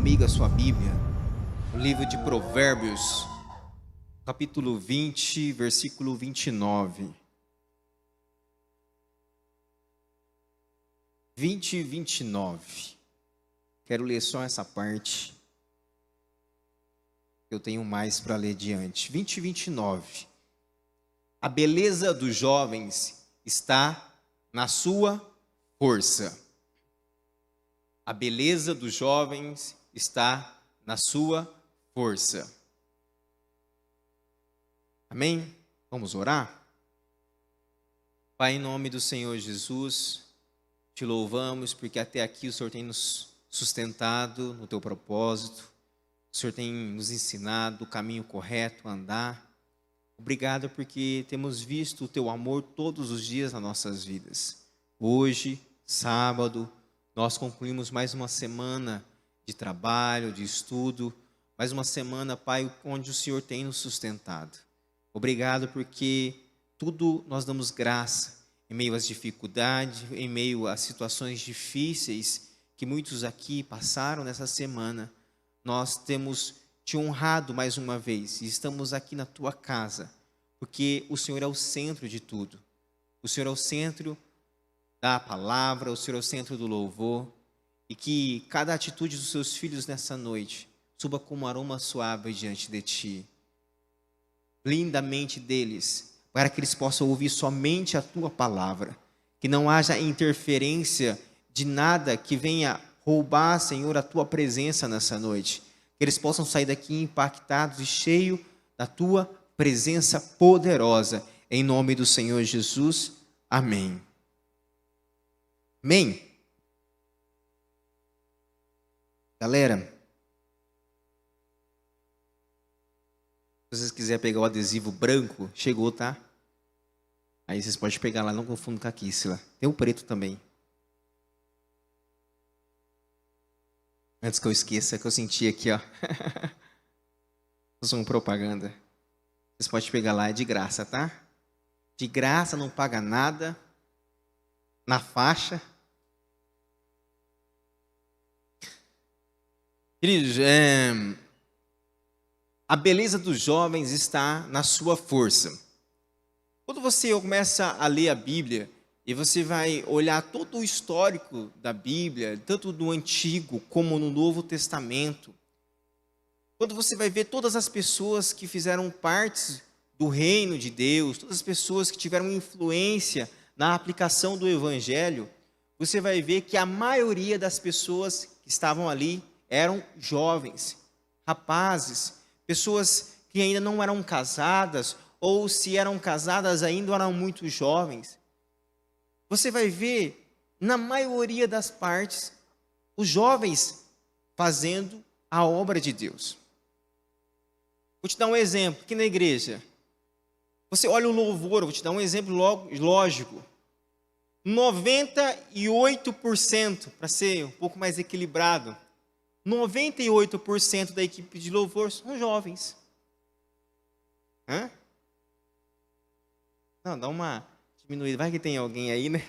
comigo a sua Bíblia, no livro de Provérbios, capítulo 20, versículo 29. 20 e 29. Quero ler só essa parte. Eu tenho mais para ler diante. 20 e 29. A beleza dos jovens está na sua força. A beleza dos jovens está na sua força. Amém? Vamos orar? Pai, em nome do Senhor Jesus, te louvamos porque até aqui o Senhor tem nos sustentado no teu propósito. O Senhor tem nos ensinado o caminho correto a andar. Obrigado porque temos visto o teu amor todos os dias nas nossas vidas. Hoje, sábado, nós concluímos mais uma semana de trabalho, de estudo, mais uma semana, Pai, onde o Senhor tem nos sustentado. Obrigado porque tudo nós damos graça em meio às dificuldades, em meio às situações difíceis que muitos aqui passaram nessa semana. Nós temos te honrado mais uma vez e estamos aqui na tua casa, porque o Senhor é o centro de tudo. O Senhor é o centro da palavra, o Senhor é o centro do louvor, e que cada atitude dos seus filhos nessa noite suba como um aroma suave diante de ti. Blinda a mente deles, para que eles possam ouvir somente a tua palavra, que não haja interferência de nada que venha roubar, Senhor, a tua presença nessa noite, que eles possam sair daqui impactados e cheios da tua presença poderosa, em nome do Senhor Jesus, amém. Amém? Galera, se vocês quiserem pegar o adesivo branco, chegou, tá? Aí vocês podem pegar lá, não confundo com a Kíssila. Tem o preto também. Antes que eu esqueça, que eu senti aqui, ó. Fazer uma propaganda. Vocês podem pegar lá, é de graça, tá? De graça, não paga nada. Na faixa. Queridos, a beleza dos jovens está na sua força. Quando você começa a ler a Bíblia e você vai olhar todo o histórico da Bíblia, tanto no Antigo como no Novo Testamento, quando você vai ver todas as pessoas que fizeram parte do reino de Deus, todas as pessoas que tiveram influência na aplicação do Evangelho, você vai ver que a maioria das pessoas que estavam ali eram jovens, rapazes, pessoas que ainda não eram casadas, ou se eram casadas ainda eram muito jovens. Você vai ver, na maioria das partes, os jovens fazendo a obra de Deus. Vou te dar um exemplo, aqui na igreja. Você olha o louvor, vou te dar um exemplo lógico. 98%, para ser um pouco mais equilibrado, 98% da equipe de louvor são jovens. Hã? Não, dá uma diminuída. Vai que tem alguém aí, né?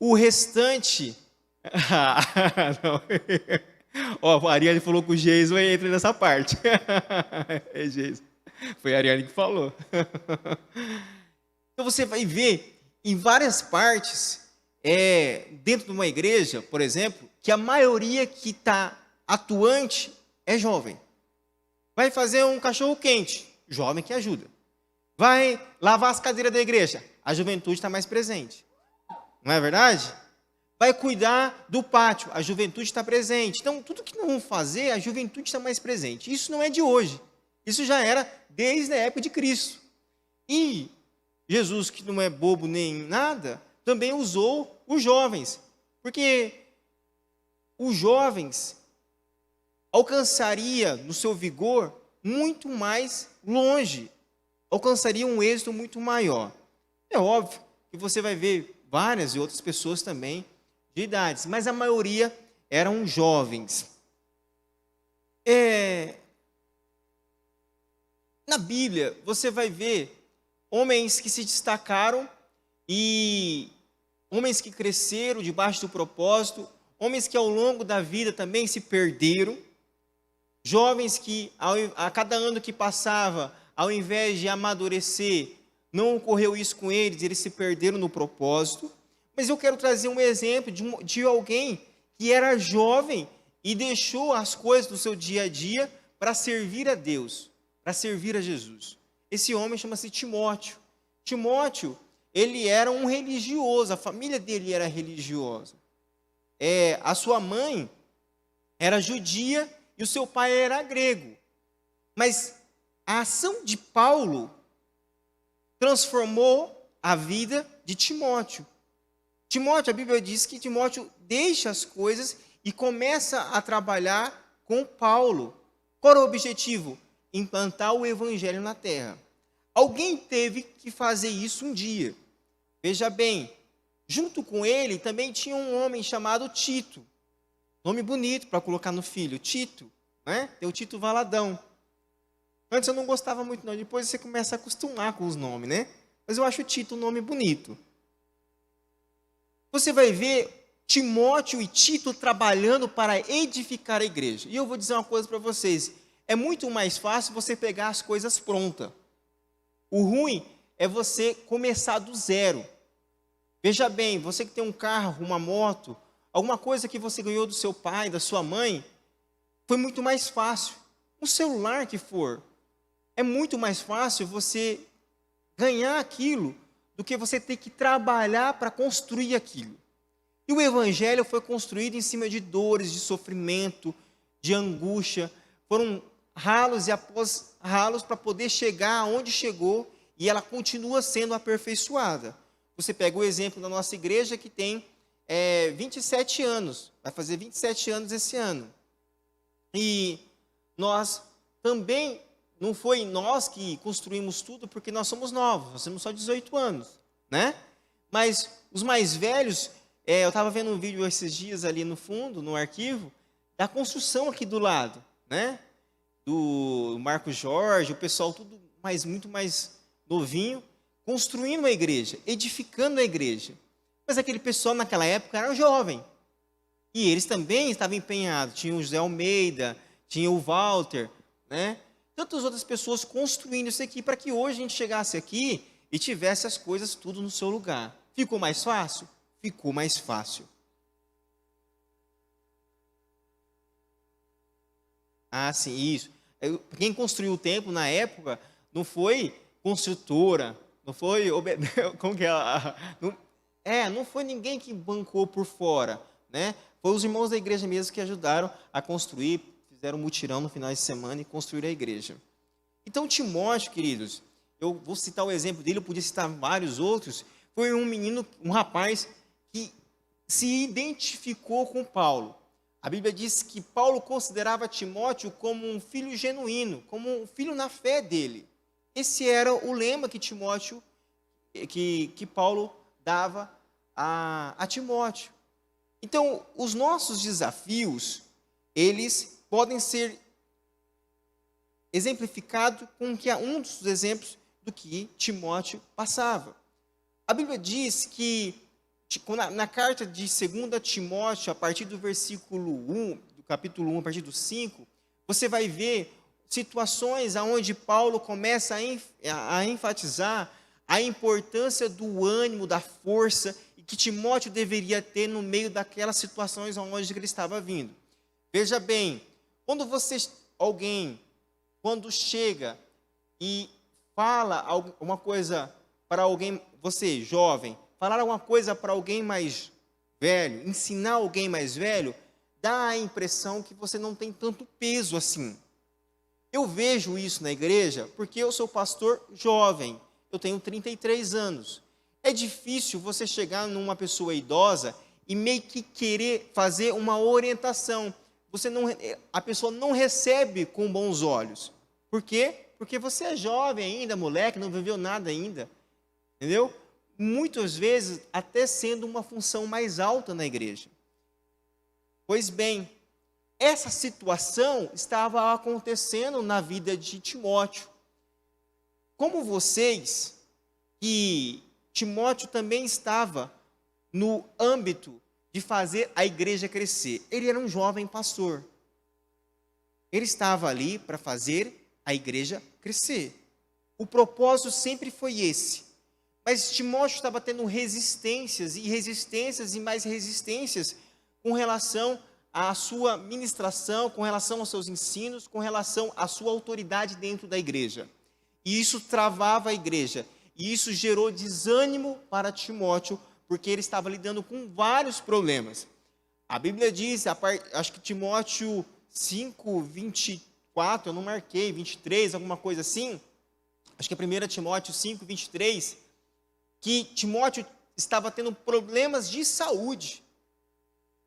O restante... não. Ó, a Ariane falou que o Geison entra nessa parte. É Geison. Foi a Ariane que falou. Então você vai ver em várias partes, dentro de uma igreja, por exemplo, que a maioria que está atuante é jovem. Vai fazer um cachorro quente, jovem que ajuda. Vai lavar as cadeiras da igreja, a juventude está mais presente. Não é verdade? Vai cuidar do pátio, a juventude está presente. Então, tudo que nós vamos fazer, a juventude está mais presente. Isso não é de hoje. Isso já era desde a época de Cristo. E Jesus, que não é bobo nem nada, também usou os jovens. Porque os jovens alcançaria no seu vigor muito mais longe. Alcançaria um êxito muito maior. É óbvio que você vai ver várias e outras pessoas também de idades, mas a maioria eram jovens. Na Bíblia, você vai ver homens que se destacaram e homens que cresceram debaixo do propósito, homens que ao longo da vida também se perderam, jovens que a cada ano que passava, ao invés de amadurecer, não ocorreu isso com eles se perderam no propósito. Mas eu quero trazer um exemplo de alguém que era jovem e deixou as coisas do seu dia a dia para servir a Deus, para servir a Jesus. Esse homem chama-se Timóteo. Timóteo, ele era um religioso, a família dele era religiosa. A sua mãe era judia e o seu pai era grego. Mas a ação de Paulo transformou a vida de Timóteo. Timóteo, a Bíblia diz que Timóteo deixa as coisas e começa a trabalhar com Paulo. Qual era o objetivo? Implantar o evangelho na terra. Alguém teve que fazer isso um dia. Veja bem, junto com ele também tinha um homem chamado Tito. Nome bonito para colocar no filho, Tito, né? Tem o Tito Valadão. Antes eu não gostava muito não, depois você começa a acostumar com os nomes, né? Mas eu acho Tito um nome bonito. Você vai ver Timóteo e Tito trabalhando para edificar a igreja. E eu vou dizer uma coisa para vocês, é muito mais fácil você pegar as coisas prontas. O ruim é você começar do zero. Veja bem, você que tem um carro, uma moto, alguma coisa que você ganhou do seu pai, da sua mãe, foi muito mais fácil. Um celular que for, é muito mais fácil você ganhar aquilo do que você ter que trabalhar para construir aquilo. E o evangelho foi construído em cima de dores, de sofrimento, de angústia. Foram ralos e após ralos para poder chegar aonde chegou e ela continua sendo aperfeiçoada. Você pega o exemplo da nossa igreja que tem 27 anos, vai fazer 27 anos esse ano. E nós também, não foi nós que construímos tudo, porque nós somos novos, nós temos só 18 anos, né? Mas os mais velhos, eu estava vendo um vídeo esses dias ali no fundo, no arquivo, da construção aqui do lado, né? Do Marco Jorge, o pessoal tudo muito mais novinho, construindo a igreja, edificando a igreja. Mas aquele pessoal naquela época era jovem. E eles também estavam empenhados. Tinha o José Almeida, tinha o Walter, né? Tantas outras pessoas construindo isso aqui para que hoje a gente chegasse aqui e tivesse as coisas tudo no seu lugar. Ficou mais fácil? Ficou mais fácil. Ah, sim, isso. Quem construiu o templo na época não foi construtora, não foi... Como que é? Não foi ninguém que bancou por fora, né? Foi os irmãos da igreja mesmo que ajudaram a construir, fizeram um mutirão no final de semana e construíram a igreja. Então, Timóteo, queridos, eu vou citar o exemplo dele, eu podia citar vários outros, foi um rapaz que se identificou com Paulo. A Bíblia diz que Paulo considerava Timóteo como um filho genuíno, como um filho na fé dele. Esse era o lema que Timóteo, que Paulo dava a Timóteo. Então, os nossos desafios, eles podem ser exemplificados com um dos exemplos do que Timóteo passava. A Bíblia diz que, na carta de 2 Timóteo, a partir do versículo 1, do capítulo 1, a partir do 5, você vai ver situações onde Paulo começa a enfatizar a importância do ânimo, da força, e que Timóteo deveria ter no meio daquelas situações onde ele estava vindo. Veja bem, quando chega e fala alguma coisa para alguém, você jovem, falar alguma coisa para alguém mais velho, ensinar alguém mais velho, dá a impressão que você não tem tanto peso assim. Eu vejo isso na igreja porque eu sou pastor jovem, eu tenho 33 anos. É difícil você chegar numa pessoa idosa e meio que querer fazer uma orientação. A pessoa não recebe com bons olhos. Por quê? Porque você é jovem ainda, moleque, não viveu nada ainda. Entendeu? Muitas vezes até sendo uma função mais alta na igreja. Pois bem, essa situação estava acontecendo na vida de Timóteo. Como que Timóteo também estava no âmbito de fazer a igreja crescer. Ele era um jovem pastor. Ele estava ali para fazer a igreja crescer. O propósito sempre foi esse. Mas Timóteo estava tendo resistências e mais resistências com relação à sua ministração, com relação aos seus ensinos, com relação à sua autoridade dentro da igreja. E isso travava a igreja. E isso gerou desânimo para Timóteo, porque ele estava lidando com vários problemas. A Bíblia diz, acho que Timóteo 5, 24, eu não marquei, 23, alguma coisa assim. Acho que é 1 Timóteo 5, 23, que Timóteo estava tendo problemas de saúde.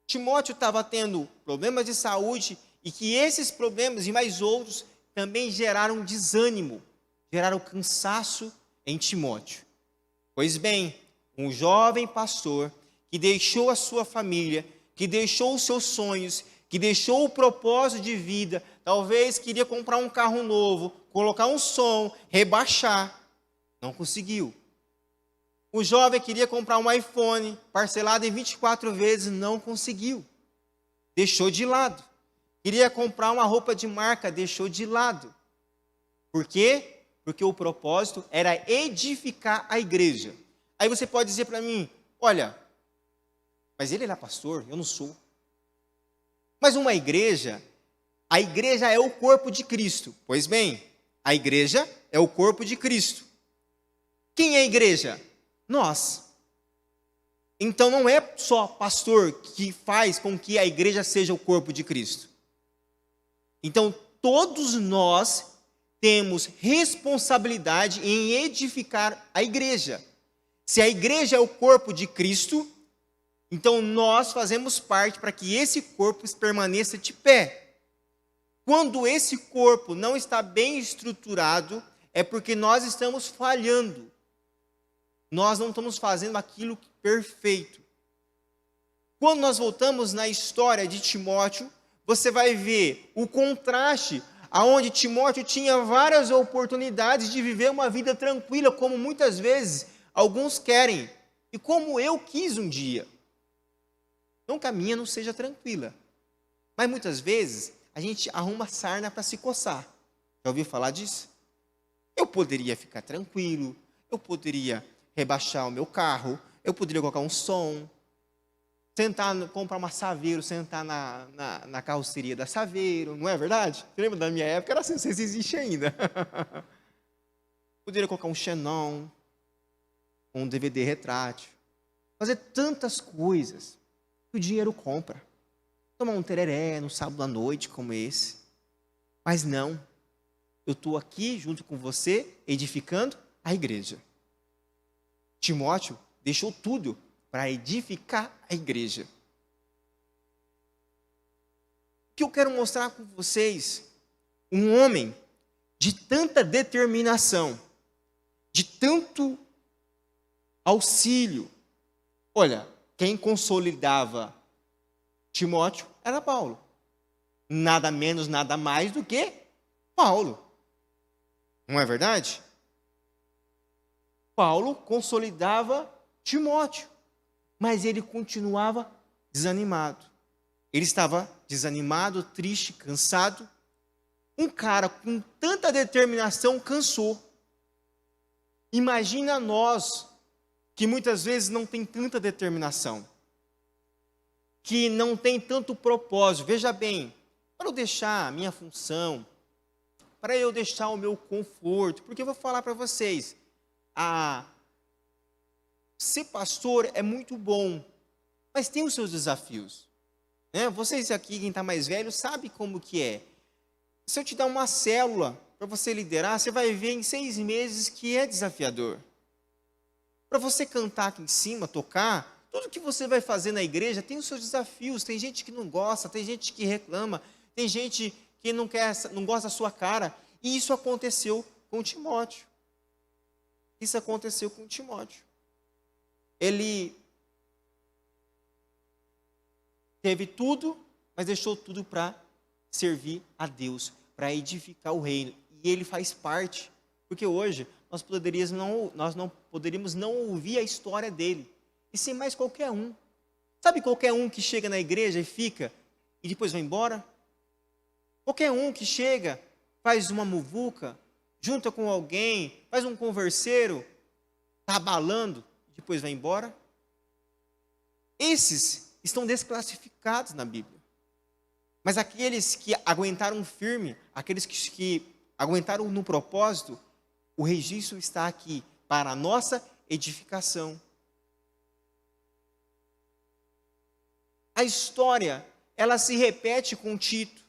Timóteo estava tendo problemas de saúde e que esses problemas e mais outros também geraram desânimo, geraram cansaço em Timóteo. Pois bem, um jovem pastor que deixou a sua família, que deixou os seus sonhos, que deixou o propósito de vida, talvez queria comprar um carro novo, colocar um som, rebaixar, não conseguiu. O jovem queria comprar um iPhone, parcelado em 24 vezes, não conseguiu. Deixou de lado. Queria comprar uma roupa de marca, deixou de lado. Por quê? Porque o propósito era edificar a igreja. Aí você pode dizer para mim, olha, mas ele era pastor, eu não sou. Mas a igreja é o corpo de Cristo. Pois bem, a igreja é o corpo de Cristo. Quem é a igreja? Nós. Então não é só pastor que faz com que a igreja seja o corpo de Cristo. Então todos nós temos responsabilidade em edificar a igreja. Se a igreja é o corpo de Cristo, então nós fazemos parte para que esse corpo permaneça de pé. Quando esse corpo não está bem estruturado, é porque nós estamos falhando. Nós não estamos fazendo aquilo perfeito. Quando nós voltamos na história de Timóteo, você vai ver o contraste, aonde Timóteo tinha várias oportunidades de viver uma vida tranquila, como muitas vezes alguns querem, e como eu quis um dia. Não que a minha não seja tranquila, mas muitas vezes a gente arruma sarna para se coçar. Já ouviu falar disso? Eu poderia ficar tranquilo, eu poderia rebaixar o meu carro, eu poderia colocar um som, comprar uma Saveiro, sentar na carroceria da Saveiro, não é verdade? Você lembra da minha época? Era assim, não sei se existe ainda. Poderia colocar um Xenon, um DVD retrátil, fazer tantas coisas que o dinheiro compra. Tomar um tereré no sábado à noite como esse. Mas não, eu estou aqui junto com você, edificando a igreja. Timóteo deixou tudo para edificar a igreja. O que eu quero mostrar com vocês, um homem de tanta determinação, de tanto auxílio. Olha, quem consolidava Timóteo era Paulo. Nada menos, nada mais do que Paulo. Não é verdade? Paulo consolidava Timóteo, mas ele continuava desanimado. Ele estava desanimado, triste, cansado. Um cara com tanta determinação cansou. Imagina nós, que muitas vezes não tem tanta determinação, que não tem tanto propósito. Veja bem, para eu deixar a minha função, para eu deixar o meu conforto, porque eu vou falar para vocês, ser pastor é muito bom, mas tem os seus desafios. Né? Vocês aqui, quem está mais velho, sabe como que é. Se eu te dar uma célula para você liderar, você vai ver em 6 meses que é desafiador. Para você cantar aqui em cima, tocar, tudo que você vai fazer na igreja tem os seus desafios. Tem gente que não gosta, tem gente que reclama, tem gente que não gosta da sua cara. E isso aconteceu com Timóteo. Isso aconteceu com Timóteo. Ele teve tudo, mas deixou tudo para servir a Deus, para edificar o reino. E ele faz parte, porque hoje nós não poderíamos não ouvir a história dele, e ser mais qualquer um. Sabe qualquer um que chega na igreja e fica e depois vai embora? Qualquer um que chega, faz uma muvuca, junta com alguém, faz um converseiro, está abalando, depois vai embora? Esses estão desclassificados na Bíblia. Mas aqueles que aguentaram firme, aqueles que aguentaram no propósito, o registro está aqui para a nossa edificação. A história, ela se repete com Tito,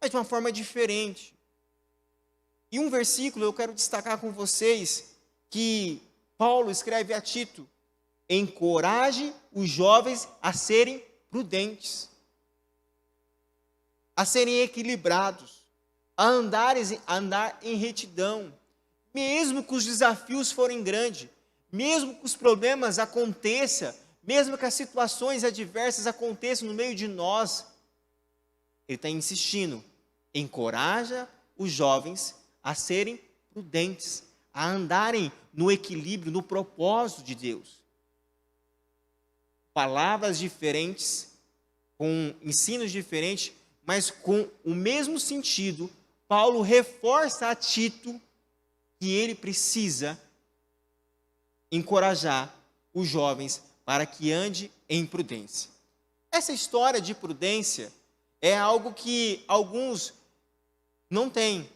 mas de uma forma diferente. E um versículo eu quero destacar com vocês, que Paulo escreve a Tito: encoraje os jovens a serem prudentes, a serem equilibrados, a andar em retidão, mesmo que os desafios forem grandes, mesmo que os problemas aconteçam, mesmo que as situações adversas aconteçam no meio de nós. Ele está insistindo: encoraja os jovens a serem prudentes, a andarem no equilíbrio, no propósito de Deus. Palavras diferentes, com ensinos diferentes, mas com o mesmo sentido. Paulo reforça a Tito que ele precisa encorajar os jovens para que ande em prudência. Essa história de prudência é algo que alguns não têm.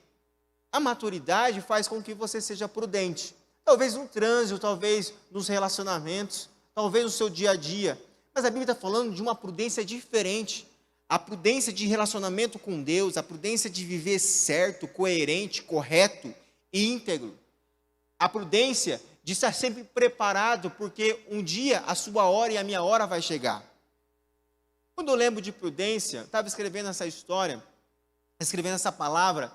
A maturidade faz com que você seja prudente. Talvez no trânsito, talvez nos relacionamentos, talvez no seu dia a dia. Mas a Bíblia está falando de uma prudência diferente. A prudência de relacionamento com Deus, a prudência de viver certo, coerente, correto e íntegro. A prudência de estar sempre preparado, porque um dia a sua hora e a minha hora vai chegar. Quando eu lembro de prudência, estava escrevendo essa história, escrevendo essa palavra,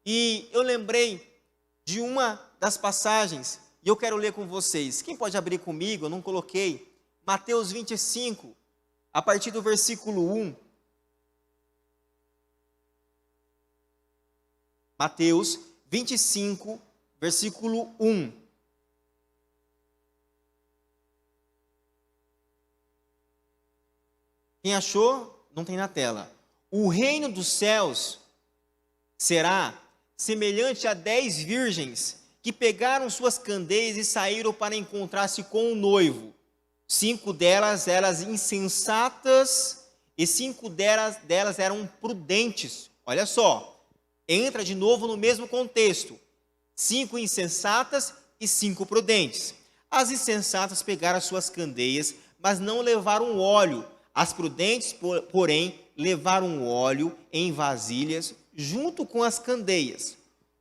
e eu lembrei de uma das passagens, e eu quero ler com vocês. Quem pode abrir comigo? Eu não coloquei. Mateus 25, a partir do versículo 1. Mateus 25, versículo 1. Quem achou, não tem na tela. O reino dos céus será semelhante a 10 virgens que pegaram suas candeias e saíram para encontrar-se com o noivo. 5 delas eram insensatas e 5 delas eram prudentes. Olha só, entra de novo no mesmo contexto. 5 insensatas e 5 prudentes. As insensatas pegaram as suas candeias, mas não levaram óleo. As prudentes, porém, levaram óleo em vasilhas junto com as candeias.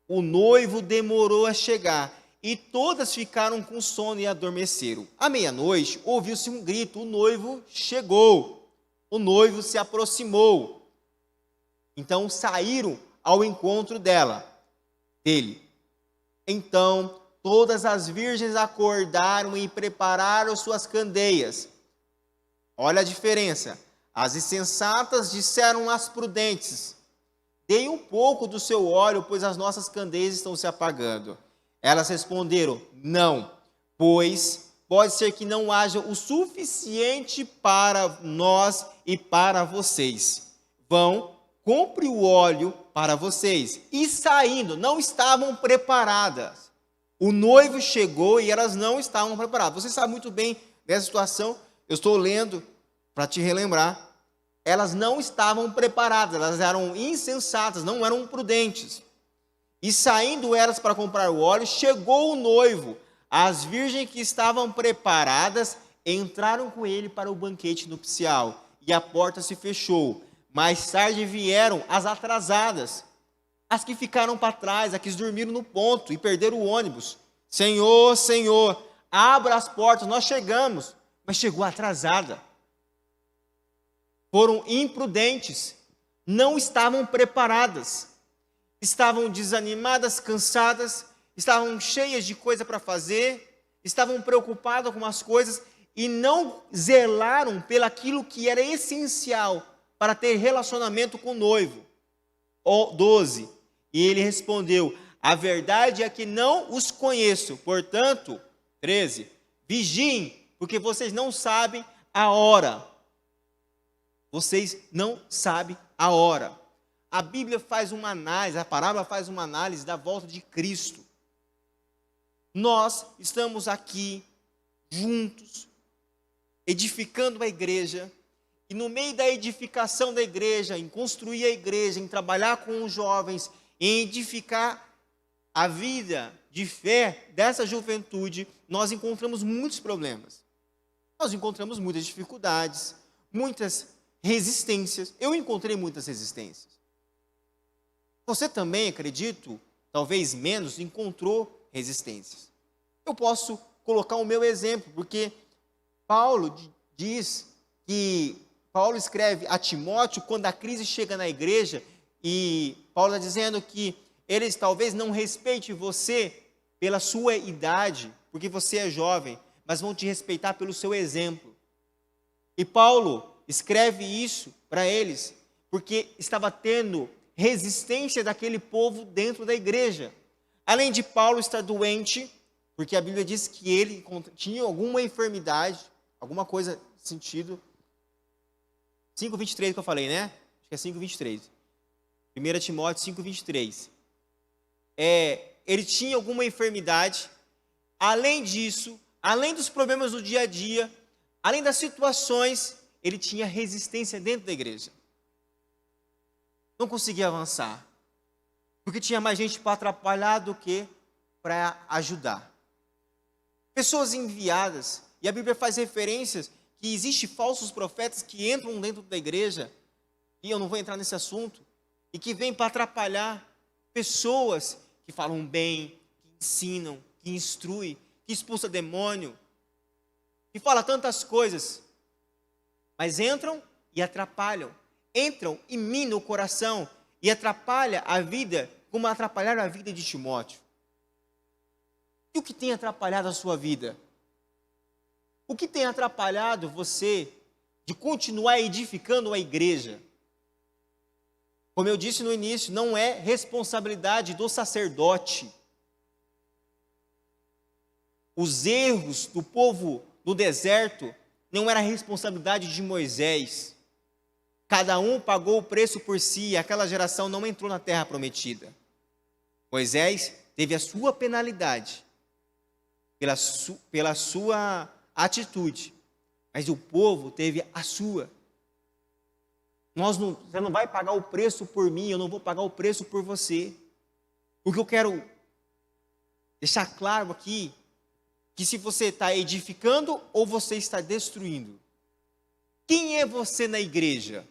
O noivo demorou a chegar e todas ficaram com sono e adormeceram. À meia-noite, ouviu-se um grito: o noivo chegou. O noivo se aproximou. Então saíram ao encontro dele. Então todas as virgens acordaram e prepararam suas candeias. Olha a diferença. As insensatas disseram às prudentes: dei um pouco do seu óleo, pois as nossas candeias estão se apagando. Elas responderam: não, pois pode ser que não haja o suficiente para nós e para vocês. Vão, compre o óleo para vocês. E saindo, não estavam preparadas. O noivo chegou e elas não estavam preparadas. Você sabe muito bem dessa situação. Eu estou lendo para te relembrar. Elas não estavam preparadas, elas eram insensatas, não eram prudentes. E saindo elas para comprar o óleo, chegou o noivo. As virgens que estavam preparadas entraram com ele para o banquete nupcial, e a porta se fechou. Mais tarde vieram as atrasadas, as que ficaram para trás, as que dormiram no ponto e perderam o ônibus. Senhor, Senhor, abra as portas, nós chegamos. Mas chegou atrasada. Foram imprudentes, não estavam preparadas, estavam desanimadas, cansadas, estavam cheias de coisa para fazer, estavam preocupadas com as coisas e não zelaram pelaquilo que era essencial para ter relacionamento com o noivo. 12. E ele respondeu: a verdade é que não os conheço. Portanto, 13. Vigiem, porque vocês não sabem a hora Vocês não sabem a hora. A Bíblia faz uma análise, a parábola faz uma análise da volta de Cristo. Nós estamos aqui juntos, edificando a igreja, e no meio da edificação da igreja, em construir a igreja, em trabalhar com os jovens, em edificar a vida de fé dessa juventude, nós encontramos muitos problemas. Nós encontramos muitas dificuldades, muitas resistências. Eu encontrei muitas resistências. Você também, acredito, talvez menos, encontrou resistências. Eu posso colocar o meu exemplo, porque Paulo escreve a Timóteo quando a crise chega na igreja, e Paulo está dizendo que eles talvez não respeitem você pela sua idade, porque você é jovem, mas vão te respeitar pelo seu exemplo. E Paulo escreve isso para eles, porque estava tendo resistência daquele povo dentro da igreja. Além de Paulo estar doente, porque a Bíblia diz que ele tinha alguma enfermidade, alguma coisa nesse sentido. 5,23 que eu falei, né? Acho que é 5,23. 1 Timóteo 5,23. Ele tinha alguma enfermidade. Além disso, além dos problemas do dia a dia, além das situações, ele tinha resistência dentro da igreja. Não conseguia avançar, porque tinha mais gente para atrapalhar do que para ajudar. Pessoas enviadas, e a Bíblia faz referências que existem falsos profetas que entram dentro da igreja, e eu não vou entrar nesse assunto, e que vêm para atrapalhar pessoas que falam bem, que ensinam, que instruem, que expulsam demônio, que falam tantas coisas, mas entram e atrapalham, entram e minam o coração, e atrapalham a vida, como atrapalharam a vida de Timóteo. E o que tem atrapalhado a sua vida? O que tem atrapalhado você de continuar edificando a igreja? Como eu disse no início, não é responsabilidade do sacerdote. Os erros do povo no deserto não era responsabilidade de Moisés. Cada um pagou o preço por si, e aquela geração não entrou na terra prometida. Moisés teve a sua penalidade pela sua atitude, mas o povo teve a sua. Você não vai pagar o preço por mim, eu não vou pagar o preço por você. O que eu quero deixar claro aqui, que se você está edificando ou você está destruindo. Quem é você na igreja?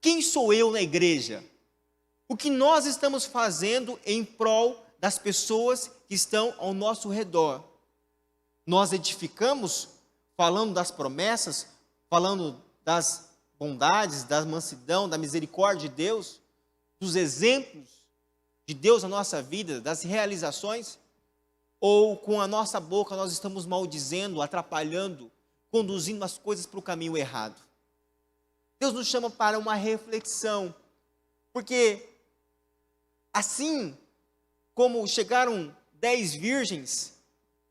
Quem sou eu na igreja? O que nós estamos fazendo em prol das pessoas que estão ao nosso redor? Nós edificamos falando das promessas, falando das bondades, da mansidão, da misericórdia de Deus, dos exemplos de Deus na nossa vida, das realizações? Ou com a nossa boca nós estamos maldizendo, atrapalhando, conduzindo as coisas para o caminho errado? Deus nos chama para uma reflexão, porque assim como chegaram 10 virgens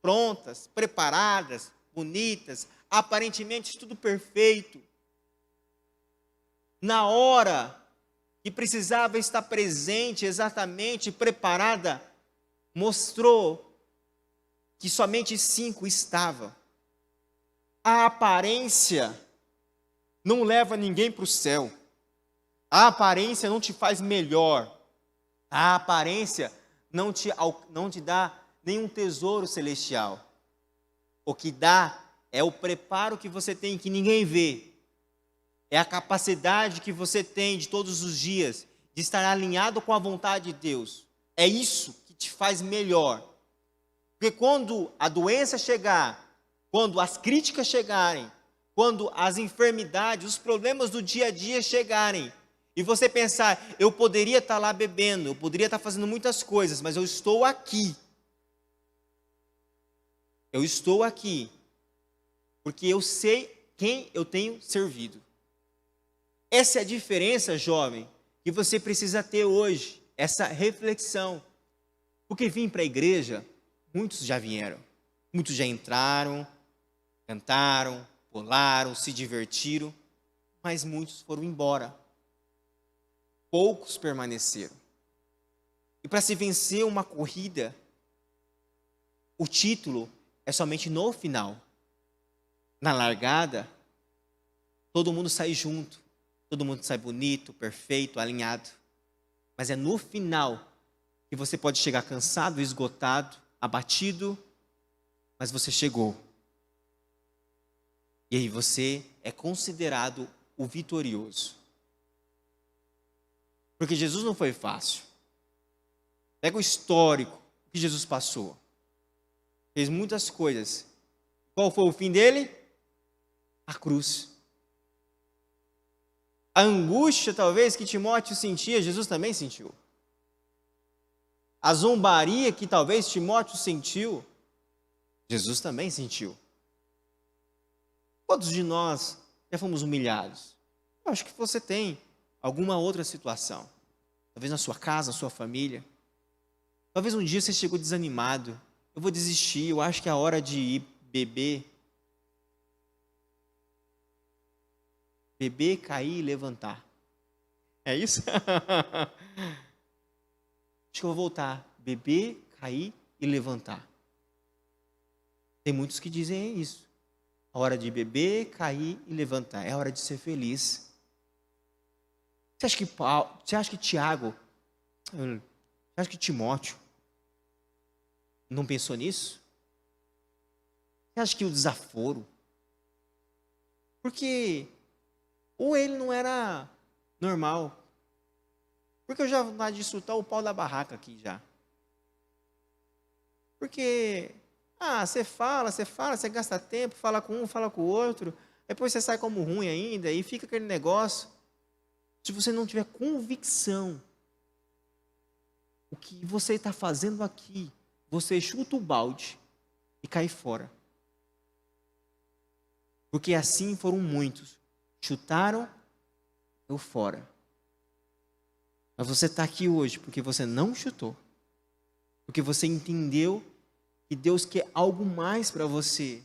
prontas, preparadas, bonitas, aparentemente tudo perfeito, na hora que precisava estar presente, exatamente preparada, mostrou que somente 5 estavam. A aparência não leva ninguém para o céu. A aparência não te faz melhor. A aparência não te dá nenhum tesouro celestial. O que dá é o preparo que você tem, que ninguém vê. É a capacidade que você tem de todos os dias, de estar alinhado com a vontade de Deus. É isso que te faz melhor. Porque quando a doença chegar, quando as críticas chegarem, quando as enfermidades, os problemas do dia a dia chegarem, e você pensar, eu poderia estar lá bebendo, eu poderia estar fazendo muitas coisas, mas eu estou aqui. Eu estou aqui, porque eu sei quem eu tenho servido. Essa é a diferença, jovem, que você precisa ter hoje, essa reflexão. Porque vir para a igreja, muitos já vieram, muitos já entraram, cantaram, pularam, se divertiram. mas muitos foram embora. Poucos permaneceram. E para se vencer uma corrida, o título é somente no final. Na largada, todo mundo sai junto, todo mundo sai bonito, perfeito, alinhado. Mas é no final que você pode chegar cansado, esgotado, abatido, mas você chegou. E aí você é considerado o vitorioso. Porque Jesus não foi fácil. Pega o histórico que Jesus passou. Fez muitas coisas. Qual foi o fim dele? A cruz. A angústia, talvez, que Timóteo sentia, Jesus também sentiu. A zombaria que talvez Timóteo sentiu, Jesus também sentiu. Todos de nós já fomos humilhados. Eu acho que você tem alguma outra situação. Talvez na sua casa, na sua família. Talvez um dia você chegou desanimado. Eu vou desistir, eu acho que é a hora de ir beber. Beber, cair e levantar. É isso? Acho que eu vou voltar. Beber, cair e levantar. Tem muitos que dizem isso. A hora de beber, cair e levantar. É a hora de ser feliz. Você acha que Tiago, você acha que Timóteo não pensou nisso? Você acha que o desaforo? Porque ou ele não era normal. Porque eu já vou disfrutar o pau da barraca aqui já. Porque, você fala, você gasta tempo, fala com um, fala com o outro, depois você sai como ruim ainda, e fica aquele negócio. Se você não tiver convicção, o que você está fazendo aqui, você chuta o balde e cai fora. Porque assim foram muitos. Chutaram, eu fora. Mas você está aqui hoje porque você não chutou. Porque você entendeu que Deus quer algo mais para você.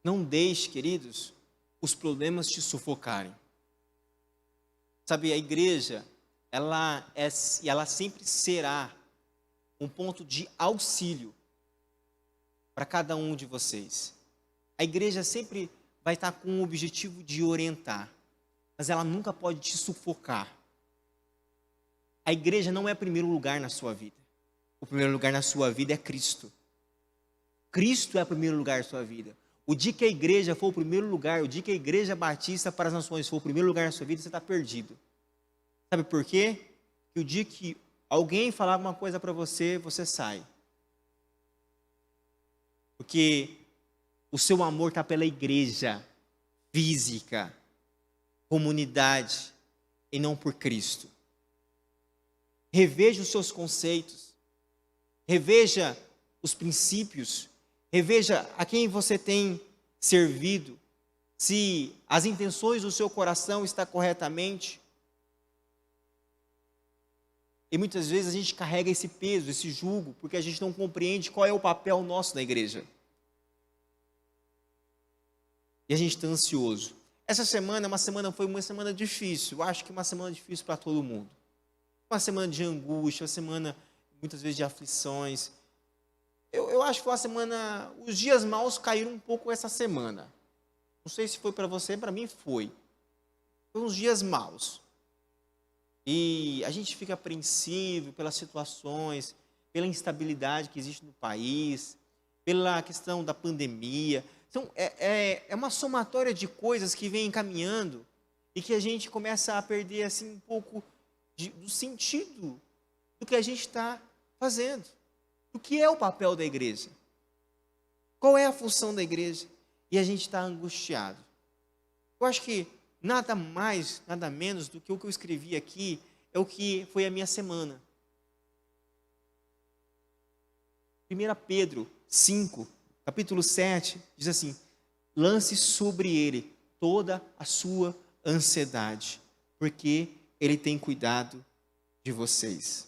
Não deixe, queridos, os problemas te sufocarem. Sabe, a igreja, ela sempre será um ponto de auxílio para cada um de vocês. A igreja sempre vai estar com o objetivo de orientar, mas ela nunca pode te sufocar. A igreja não é o primeiro lugar na sua vida. O primeiro lugar na sua vida é Cristo. Cristo é o primeiro lugar da sua vida. O dia que a igreja for o primeiro lugar, o dia que a igreja batista para as nações for o primeiro lugar na sua vida, você está perdido. Sabe por quê? Porque o dia que alguém falar alguma coisa para você, você sai. Porque o seu amor está pela igreja física, comunidade, e não por Cristo. Reveja os seus conceitos, reveja os princípios, reveja a quem você tem servido, se as intenções do seu coração estão corretamente. E muitas vezes a gente carrega esse peso, esse jugo, porque a gente não compreende qual é o papel nosso na igreja. E a gente está ansioso. Essa semana foi uma semana difícil. Eu acho que uma semana difícil para todo mundo. Uma semana de angústia, uma semana muitas vezes de aflições. Eu acho que foi uma semana. Os dias maus caíram um pouco essa semana. Não sei se foi para você, para mim foi. Foi uns dias maus. E a gente fica apreensivo pelas situações, pela instabilidade que existe no país, pela questão da pandemia. Então, é uma somatória de coisas que vem caminhando e que a gente começa a perder assim, um pouco do sentido do que a gente está fazendo. O que é o papel da igreja? Qual é a função da igreja? E a gente está angustiado. Eu acho que nada mais, nada menos do que o que eu escrevi aqui é o que foi a minha semana. 1 Pedro 5, capítulo 7, diz assim: lance sobre ele toda a sua ansiedade, porque ele tem cuidado de vocês.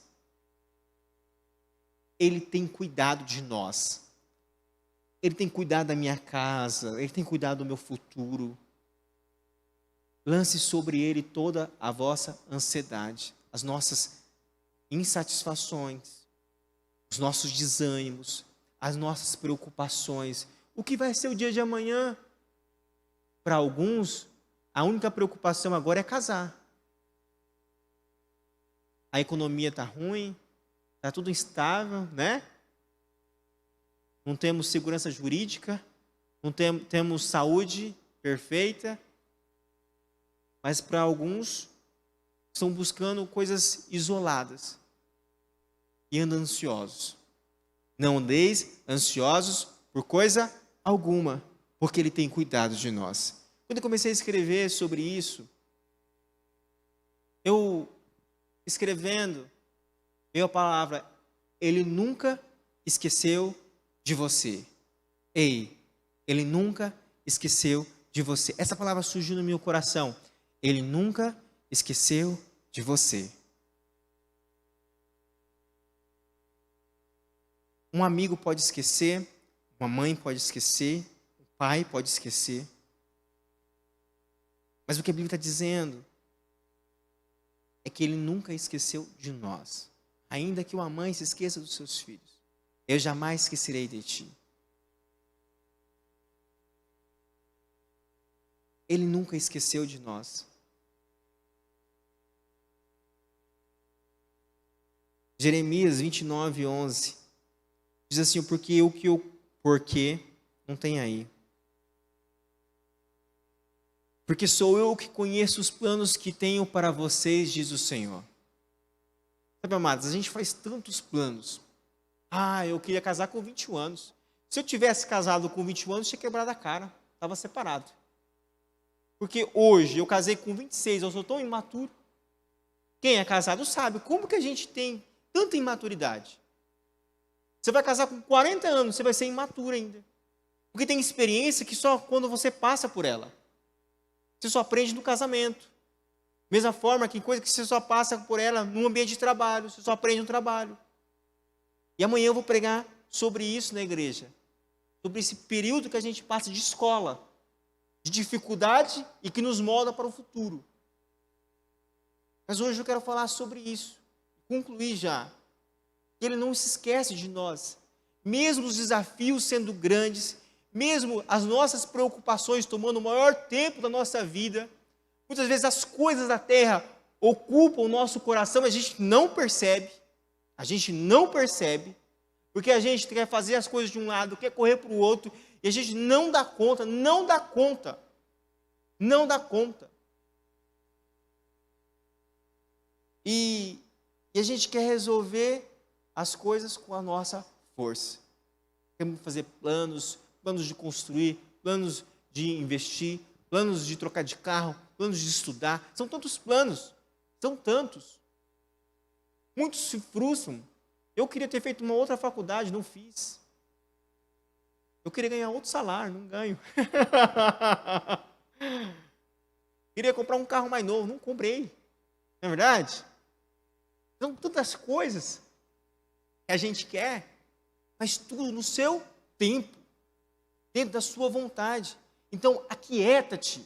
Ele tem cuidado de nós. Ele tem cuidado da minha casa, Ele tem cuidado do meu futuro. Lance sobre Ele toda a vossa ansiedade, as nossas insatisfações, os nossos desânimos, as nossas preocupações. O que vai ser o dia de amanhã? Para alguns, a única preocupação agora é casar. A economia está ruim, está tudo instável, né? Não temos segurança jurídica, não temos saúde perfeita. Mas para alguns, estão buscando coisas isoladas e andam ansiosos. Não andeis ansiosos por coisa alguma, porque Ele tem cuidado de nós. Quando eu comecei a escrever sobre isso, eu escrevendo, veio a palavra, Ele nunca esqueceu de você. Ei, Ele nunca esqueceu de você. Essa palavra surgiu no meu coração. Ele nunca esqueceu de você. Um amigo pode esquecer, uma mãe pode esquecer, um pai pode esquecer. Mas o que a Bíblia está dizendo é que Ele nunca esqueceu de nós. Ainda que uma mãe se esqueça dos seus filhos, eu jamais esquecerei de ti. Ele nunca esqueceu de nós. Jeremias 29, 11. Diz assim, porque, não tem aí. Porque sou eu que conheço os planos que tenho para vocês, diz o Senhor. Sabe, amados, a gente faz tantos planos. Eu queria casar com 21 anos. Se eu tivesse casado com 21 anos, tinha quebrado a cara. Estava separado. Porque hoje, eu casei com 26, eu sou tão imaturo. Quem é casado sabe como que a gente tem tanta imaturidade. Você vai casar com 40 anos, você vai ser imaturo ainda. Porque tem experiência que só quando você passa por ela. Você só aprende no casamento. Mesma forma que coisa que você só passa por ela no ambiente de trabalho, você só aprende no trabalho. E amanhã eu vou pregar sobre isso na igreja. Sobre esse período que a gente passa de escola, de dificuldade e que nos molda para o futuro. Mas hoje eu quero falar sobre isso. Concluir já. Ele não se esquece de nós. Mesmo os desafios sendo grandes, mesmo as nossas preocupações tomando o maior tempo da nossa vida, muitas vezes as coisas da terra ocupam o nosso coração, a gente não percebe, porque a gente quer fazer as coisas de um lado, quer correr para o outro, e a gente não dá conta. E a gente quer resolver as coisas com a nossa força. Queremos fazer planos de construir, planos de investir, planos de trocar de carro, planos de estudar. São tantos planos, são tantos. Muitos se frustram. Eu queria ter feito uma outra faculdade, não fiz. Eu queria ganhar outro salário, não ganho. Queria comprar um carro mais novo, não comprei. Não é verdade? São tantas coisas que a gente quer, mas tudo no seu tempo, dentro da sua vontade. Então, aquieta-te.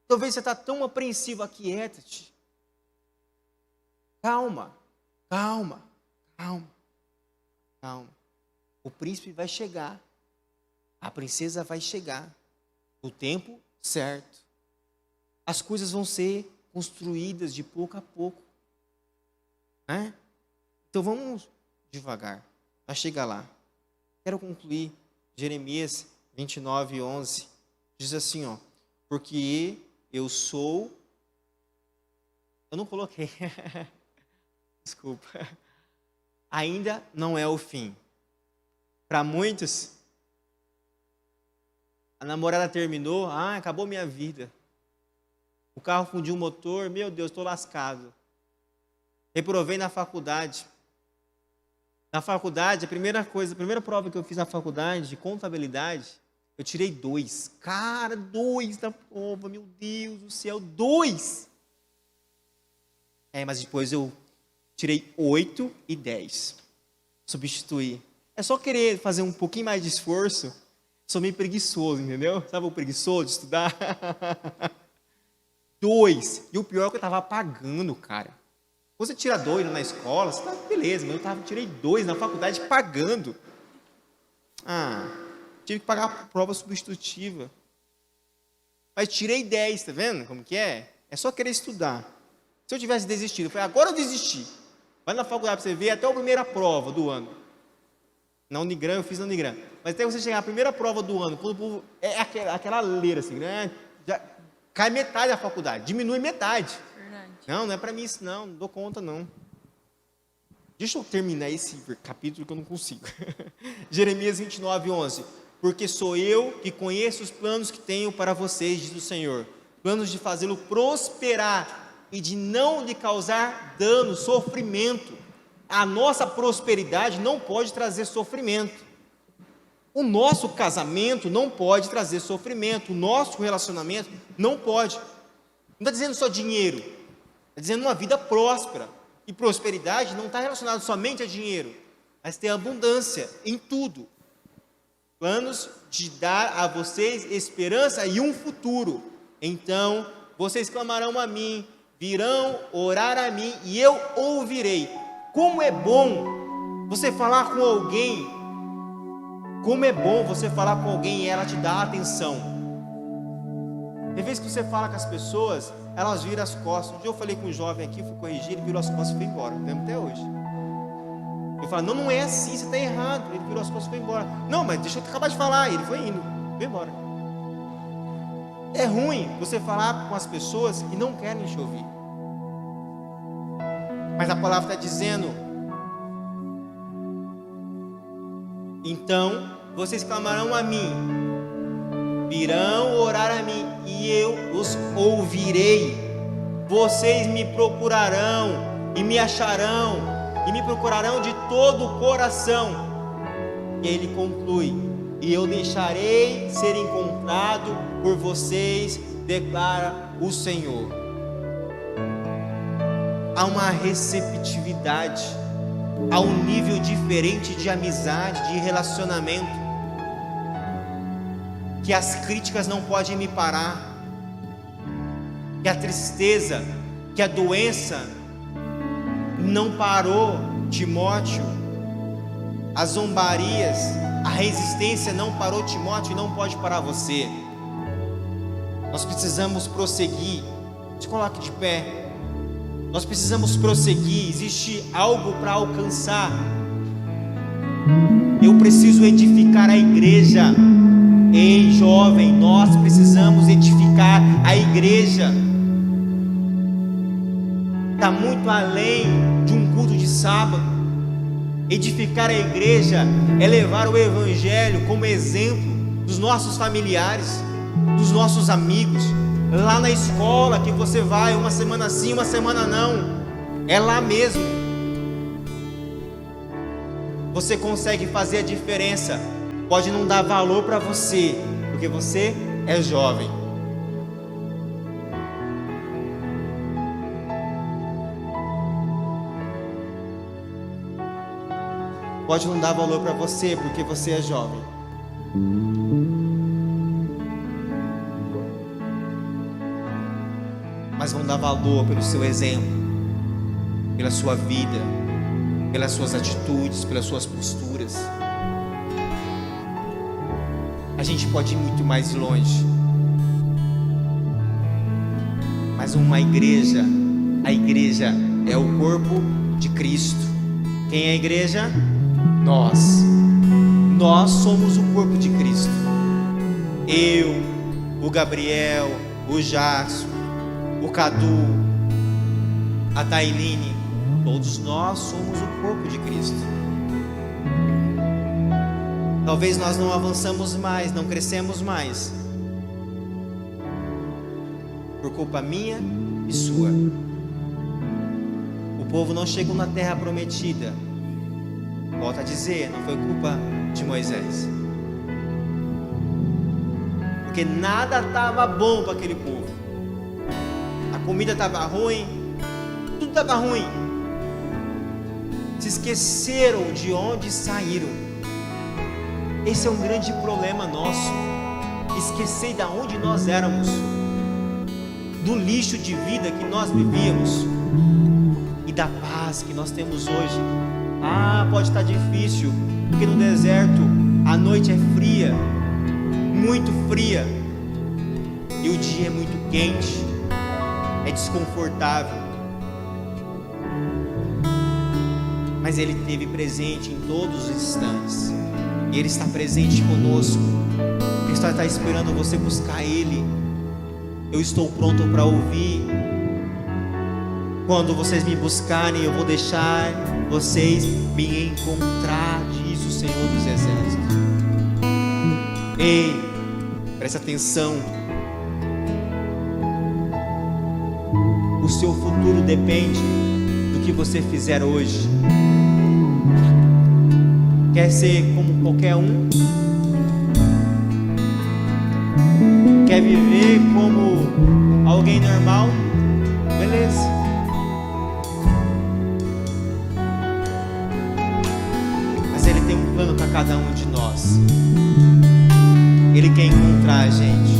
Talvez você está tão apreensivo, aquieta-te. Calma. O príncipe vai chegar, a princesa vai chegar, no tempo certo. As coisas vão ser construídas de pouco a pouco. Né? Então vamos devagar, vai chegar lá. Quero concluir, Jeremias 29, 11, diz assim, porque eu não coloquei, desculpa, ainda não é o fim. Para muitos, a namorada terminou, acabou minha vida. O carro fundiu o motor, meu Deus, estou lascado. Reprovei na faculdade. Na faculdade, a primeira prova que eu fiz na faculdade, de contabilidade, eu tirei 2. Cara, 2 na prova, meu Deus do céu, 2! Mas depois eu tirei 8 e 10. Substituí. É só querer fazer um pouquinho mais de esforço. Sou meio preguiçoso, entendeu? Sabe o preguiçoso de estudar? 2. E o pior é que eu estava pagando, cara. Você tira 2 na escola, você tá beleza, mas eu tirei 2 na faculdade pagando. Tive que pagar a prova substitutiva. Mas tirei 10, tá vendo como que é? É só querer estudar. Se eu tivesse desistido, eu falei, agora eu desisti. Vai na faculdade para você ver até a primeira prova do ano. Na Unigran, eu fiz na Unigran. Mas até você chegar na primeira prova do ano, quando o povo é aquela leira assim, né? Já cai metade da faculdade, diminui metade. Verdade. Não é para mim isso não dou conta não. Deixa eu terminar esse capítulo que eu não consigo. Jeremias 29:11. Porque sou eu que conheço os planos que tenho para vocês, diz o Senhor. Planos de fazê-lo prosperar e de não lhe causar dano, sofrimento. A nossa prosperidade não pode trazer sofrimento. O nosso casamento não pode trazer sofrimento. O nosso relacionamento não pode. Não está dizendo só dinheiro. Está dizendo uma vida próspera. E prosperidade não está relacionada somente a dinheiro, mas tem abundância em tudo. Planos de dar a vocês esperança e um futuro. Então, vocês clamarão a mim, virão orar a mim e eu ouvirei. Como é bom você falar com alguém. Como é bom você falar com alguém e ela te dá atenção. Tem vezes que você fala com as pessoas, elas viram as costas. Um dia eu falei com um jovem aqui, fui corrigir, ele virou as costas e foi embora. Lembro até hoje. Eu falo, não é assim, você está errado. Ele virou as costas e foi embora. Não, mas deixa eu acabar de falar. Ele foi indo, foi embora. É ruim você falar com as pessoas que não querem te ouvir. Mas a palavra está dizendo, então vocês clamarão a mim, virão orar a mim e eu os ouvirei. Vocês me procurarão e me acharão e me procurarão de todo o coração. E ele conclui, e eu deixarei ser encontrado por vocês, declara o Senhor. Há uma receptividade, há um nível diferente de amizade, de relacionamento, que as críticas não podem me parar, que a tristeza, que a doença não parou Timóteo, as zombarias, a resistência não parou Timóteo e não pode parar você. Nós precisamos prosseguir. Se coloque de pé. Nós precisamos prosseguir, existe algo para alcançar. Eu preciso edificar a igreja. Ei, jovem, nós precisamos edificar a igreja. Está muito além de um culto de sábado. Edificar a igreja é levar o evangelho como exemplo dos nossos familiares, dos nossos amigos. Lá na escola que você vai, uma semana sim, uma semana não, é lá mesmo. Você consegue fazer a diferença. Pode não dar valor para você, porque você é jovem. Pode não dar valor para você, porque você é jovem. Mas vão dar valor pelo seu exemplo, pela sua vida, pelas suas atitudes, pelas suas posturas. A gente pode ir muito mais longe, mas uma igreja, a igreja é o corpo de Cristo. Quem é a igreja? Nós somos o corpo de Cristo. Eu, o Gabriel, o Jackson, o Cadu, a Tailine, todos nós somos o corpo de Cristo. Talvez nós não avançamos mais, não crescemos mais, por culpa minha e sua. O povo não chegou na terra prometida. Volto a dizer, não foi culpa de Moisés, porque nada estava bom para aquele povo. A comida estava ruim, tudo estava ruim. Se esqueceram de onde saíram. Esse é um grande problema nosso. Esquecer de onde nós éramos, do lixo de vida que nós vivíamos e da paz que nós temos hoje. Pode estar difícil, porque no deserto a noite é fria, muito fria, e o dia é muito quente, é desconfortável. Mas Ele esteve presente em todos os instantes, e Ele está presente conosco. Ele está esperando você buscar Ele. Eu estou pronto para ouvir. Quando vocês me buscarem, eu vou deixar vocês me encontrar, diz o Senhor dos Exércitos. Ei, presta atenção. O seu futuro depende do que você fizer hoje. Quer ser como qualquer um? Quer viver como alguém normal? Beleza. Mas Ele tem um plano para cada um de nós. Ele quer encontrar a gente.